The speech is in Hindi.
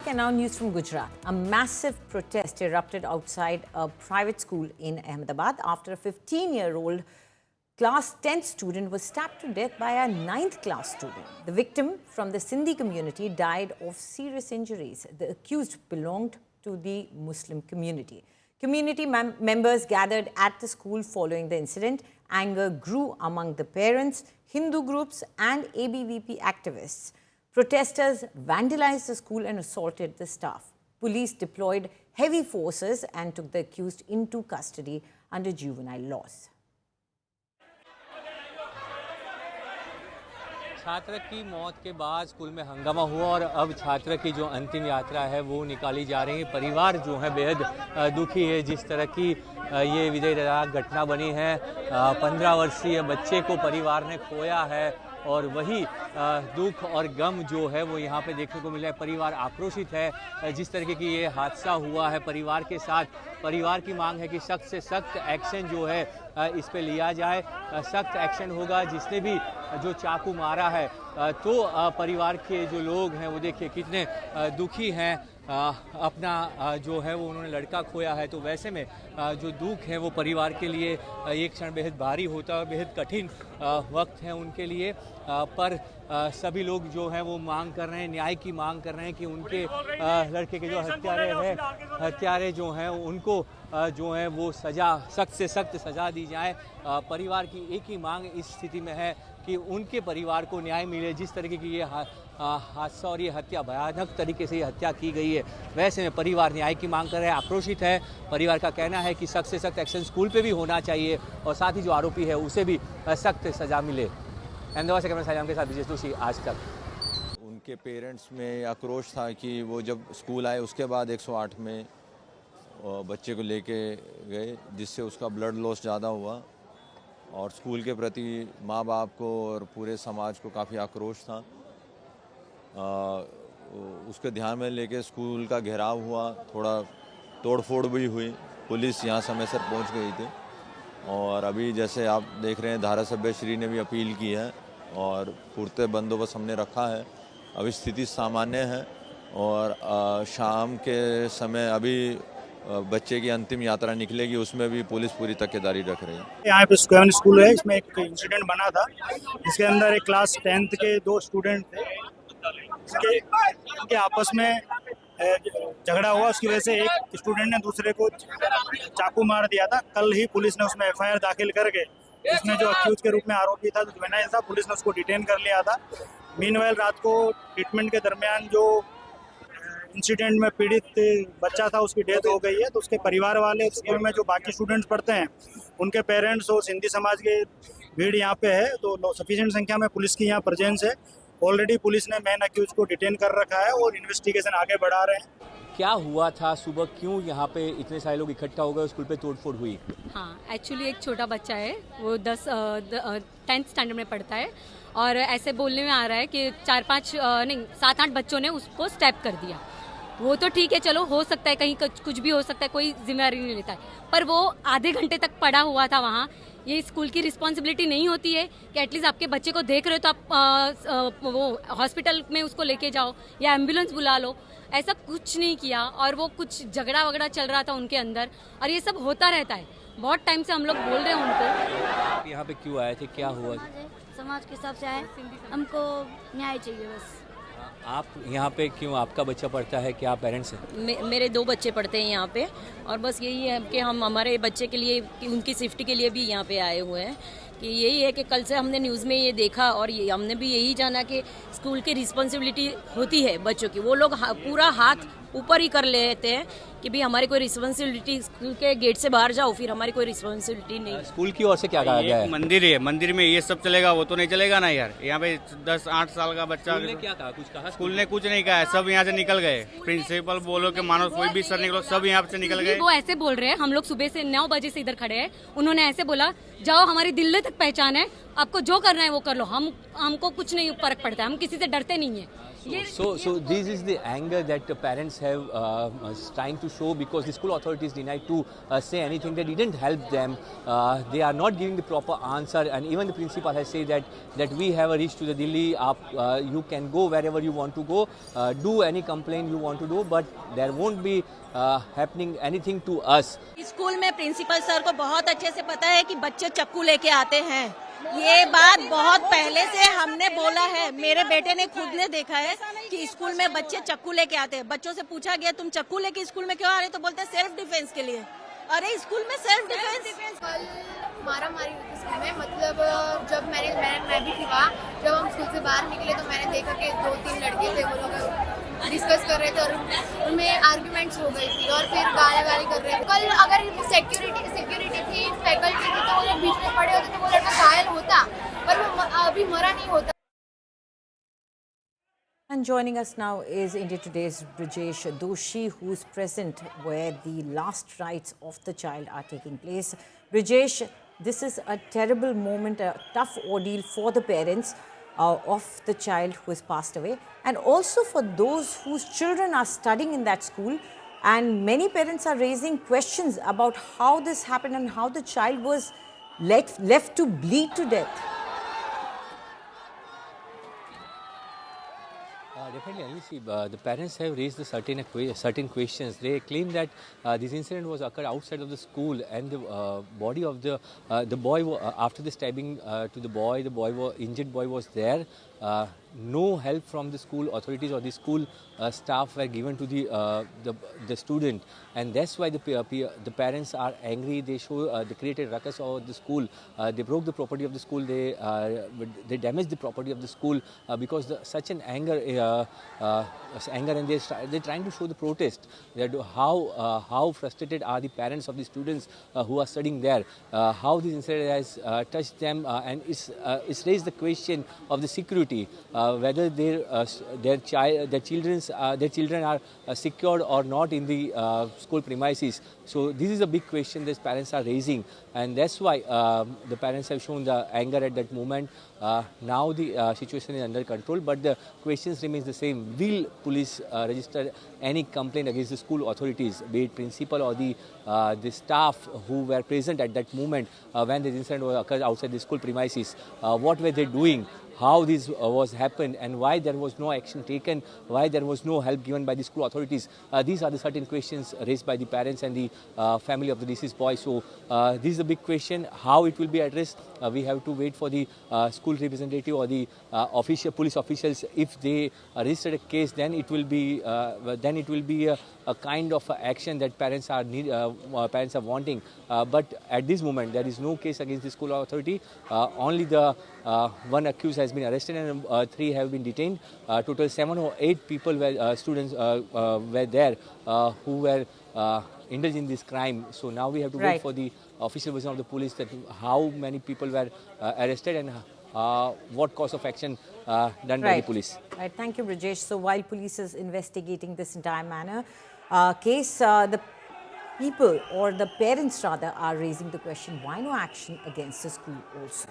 and now news from Gujarat. A massive protest erupted outside a private school in Ahmedabad after a 15-year-old class 10th student was stabbed to death by a 9th class student. The victim from the Sindhi community died of serious injuries. The accused belonged to the Muslim community. Community members gathered at the school following the incident. Anger grew among the parents, Hindu groups and ABVP activists. Protesters vandalized the school and assaulted the staff. Police deployed heavy forces and took the accused into custody under juvenile laws. छात्र की मौत के बाद स्कूल में हंगामा हुआ और अब छात्र की जो अंतिम यात्रा है वो निकाली जा रही है। परिवार जो है बेहद दुखी है जिस तरह की ये विदयदायक घटना बनी है। 15 वर्षीय बच्चे को परिवार ने खोया है और वही दुख और गम जो है वो यहाँ पे देखने को मिला है। परिवार आक्रोशित है जिस तरीके की ये हादसा हुआ है। परिवार के साथ परिवार की मांग है कि सख्त से सख्त एक्शन जो है इस पे लिया जाए। सख्त एक्शन होगा। जिसने भी जो चाकू मारा है तो परिवार के जो लोग हैं वो देखिए कितने दुखी हैं। अपना जो है वो उन्होंने लड़का खोया है तो वैसे में जो दुख है वो परिवार के लिए एक क्षण बेहद भारी होता है। बेहद कठिन वक्त है उनके लिए। पर सभी लोग जो हैं वो मांग कर रहे हैं, न्याय की मांग कर रहे हैं कि उनके लड़के के जो हत्यारे जो हैं उनको जो है वो सज़ा सख्त से सख्त सज़ा दी जाए। परिवार की एक ही मांग इस स्थिति में है कि उनके परिवार को न्याय मिले। जिस तरीके की ये हादसा और ये हत्या भयानक तरीके से ये हत्या की गई है वैसे में परिवार न्याय की मांग कर रहे हैं, आक्रोशित है। परिवार का कहना है कि सख्त से सख्त एक्शन स्कूल पे भी होना चाहिए और साथ ही जो आरोपी है उसे भी सख्त सज़ा मिले। अहमदाबाद से कैमरा साजाम के साथ विजय जोशी, आज तक। उनके पेरेंट्स में आक्रोश था कि वो जब स्कूल आए उसके बाद 108 में बच्चे को लेके गए जिससे उसका ब्लड लॉस ज़्यादा हुआ और स्कूल के प्रति माँ बाप को और पूरे समाज को काफ़ी आक्रोश था। उसके ध्यान में लेके स्कूल का घेराव हुआ, थोड़ा तोड़फोड़ भी हुई। पुलिस यहाँ समय से पहुँच गई थी और अभी जैसे आप देख रहे हैं धारासभ्य श्री ने भी अपील की है और पुरते बंदोबस्त हमने रखा है। अभी स्थिति सामान्य है और शाम के समय अभी बच्चे की अंतिम यात्रा निकलेगी उसमें भी पुलिस पूरी तकेदारी रख रही है। यहाँ पे स्क्वेवन स्कूल है, इसमें एक इंसिडेंट बना था जिसके अंदर एक क्लास 10th के 2 स्टूडेंट थे। इनके आपस में झगड़ा हुआ, उसकी वजह से एक स्टूडेंट ने दूसरे को चाकू मार दिया था। कल ही पुलिस ने उसमें FIR दाखिल करके इसमें जो अक्यूज के रूप में आरोपी था, जो जुवेनाइल था, पुलिस ने उसको डिटेन कर लिया था। मीनवाइल रात को ट्रीटमेंट के दरमियान जो इंसिडेंट में पीड़ित बच्चा था उसकी डेथ हो गई है। तो उसके परिवार वाले, स्कूल में जो बाकी स्टूडेंट्स पढ़ते हैं उनके पेरेंट्स और सिंधी समाज के भीड़ यहाँ पे है। तो सफिशिएंट संख्या में पुलिस की यहाँ प्रेजेंस है। ऑलरेडी पुलिस ने मेन अक्यूज को डिटेन कर रखा है और इन्वेस्टिगेशन आगे बढ़ा रहे हैं। क्या हुआ था सुबह, क्यों यहाँ पे इतने सारे लोग इकट्ठा हो गए, स्कूल पे तोड़फोड़ हुई? हाँ, एक्चुअली एक छोटा बच्चा है, वो 10th स्टैंडर्ड में पढ़ता है और ऐसे बोलने में आ रहा है कि 7-8 बच्चों ने उसको स्टैप कर दिया। वो तो ठीक है, चलो हो सकता है, कहीं कुछ भी हो सकता है, कोई जिम्मेदारी नहीं लेता है, पर वो आधे घंटे तक पड़ा हुआ था वहाँ। ये स्कूल की रिस्पॉन्सिबिलिटी नहीं होती है कि एटलीस्ट आपके बच्चे को देख रहे हो तो आप वो हॉस्पिटल में उसको लेके जाओ या एम्बुलेंस बुला लो। ऐसा कुछ नहीं किया और वो कुछ झगड़ा वगड़ा चल रहा था उनके अंदर और ये सब होता रहता है। बहुत टाइम से हम लोग बोल रहे हैं उनको। यहाँ पे क्यों आए थे, क्या हुआ? समाज के हिसाब से आए, हमको न्याय चाहिए बस। आप यहाँ पे क्यों, आपका बच्चा पढ़ता है, क्या पेरेंट्स हैं? मेरे 2 बच्चे पढ़ते हैं यहाँ पे और बस यही है कि हम हमारे बच्चे के लिए, कि उनकी सेफ्टी के लिए भी यहाँ पे आए हुए हैं। कि यही है कि कल से हमने न्यूज़ में ये देखा और ये हमने भी यही जाना कि स्कूल की रिस्पॉन्सिबिलिटी होती है बच्चों की। वो लोग पूरा हाथ ऊपर ही कर लेते हैं कि भी हमारी कोई रिस्पॉन्सिबिलिटी, स्कूल के गेट से बाहर जाओ फिर हमारी कोई रिस्पॉन्सिबिलिटी नहीं। स्कूल की ओर से क्या कहा गया है? मंदिर है, मंदिर में ये सब चलेगा, वो तो नहीं चलेगा ना यार। यहाँ पे 10-8 साल का बच्चा। स्कूल ने क्या कहा, कुछ कहा? स्कूल ने कुछ नहीं कहा, सब यहाँ से निकल गए। प्रिंसिपल बोलो कि मानो कोई भी सर निकलो, सब यहाँ से निकल गए। वो ऐसे बोल रहे हैं, हम लोग सुबह से 9 बजे से इधर खड़े हैं, उन्होंने ऐसे बोला जाओ हमारी दिल्ली तक पहचान है, आपको जो करना है वो कर लो, हमको कुछ नहीं फर्क पड़ता है, हम किसी से डरते नहीं है। So this is the anger that the parents have trying to show, because the school authorities denied to say anything. They didn't help them. They are not giving the proper answer, and even the principal has said that we have reached to the Delhi. You can go wherever you want to go, do any complaint you want to do, but there won't be happening anything to us. School में प्रिंसिपल सर को बहुत अच्छे से पता है कि बच्चे चक्कू लेके आते हैं। ये बात बहुत पहले से हमने बोला है। मेरे बेटे ने खुद ने देखा है कि स्कूल में बच्चे चक्कू लेके आते हैं। बच्चों से पूछा गया तुम चक्कू लेके स्कूल में क्यों आ रहे हो, तो बोलते हैं सेल्फ डिफेंस के लिए। अरे स्कूल में सेल्फ डिफेंस। कल मारा मारी हुई थी स्कूल में, मतलब जब मैं भी थी वहाँ। जब हम स्कूल से बाहर निकले तो मैंने देखा कि 2-3 लड़के थे, वो लोग डिस्कस कर रहे थे और उनमें आर्ग्यूमेंट्स हो गई थी और फिर गाली कर रहे थे। कल अगर सिक्योरिटी थी, फैकल्टी थी, तो वो लोग बीच में पड़े होते तो वो लड़का घायल होता, पर वो अभी मरा नहीं होता। And joining us now is India Today's Brijesh Doshi, who's present where the last rites of the child are taking place. Brijesh, this is a terrible moment, a tough ordeal for the parents of the child who has passed away, and also for those whose children are studying in that school. And many parents are raising questions about how this happened and how the child was left to bleed to death. Definitely, Alice, the parents have raised the certain questions. They claim that this incident was occurred outside of the school, and the body of the boy after the stabbing to the injured boy was there. No help from the school authorities or the school staff were given to the student, and that's why the parents are angry. They created ruckus over the school. They broke the property of the school. They damaged the property of the school because such an anger, and they're trying to show the protest that how frustrated are the parents of the students who are studying there. How this incident has touched them, and it's raised the question of the security. Whether their children are secured or not in the school premises. So this is a big question that parents are raising, and that's why the parents have shown the anger at that moment. Now the situation is under control, but the questions remains the same. Will police register any complaint against the school authorities, be it principal or the staff who were present at that moment when the incident occurred outside the school premises? What were they doing? How this was happened, and why there was no action taken, why there was no help given by the school authorities. These are the certain questions raised by the parents and the family of the deceased boy. So this is a big question. How it will be addressed, we have to wait for the school representative or the police officials. If they register a case, then it will be a kind of action that parents are wanting. But at this moment, there is no case against the school authority. Only the one accused has been arrested and 3 have been detained. Total 7 or 8 people students were there who were indulged in this crime. So now we have to wait for the official version of the police that how many people were arrested and what course of action done by the police. Right. Thank you, Brijesh. So while police is investigating this entire case, the people or the parents rather are raising the question, why no action against the school also?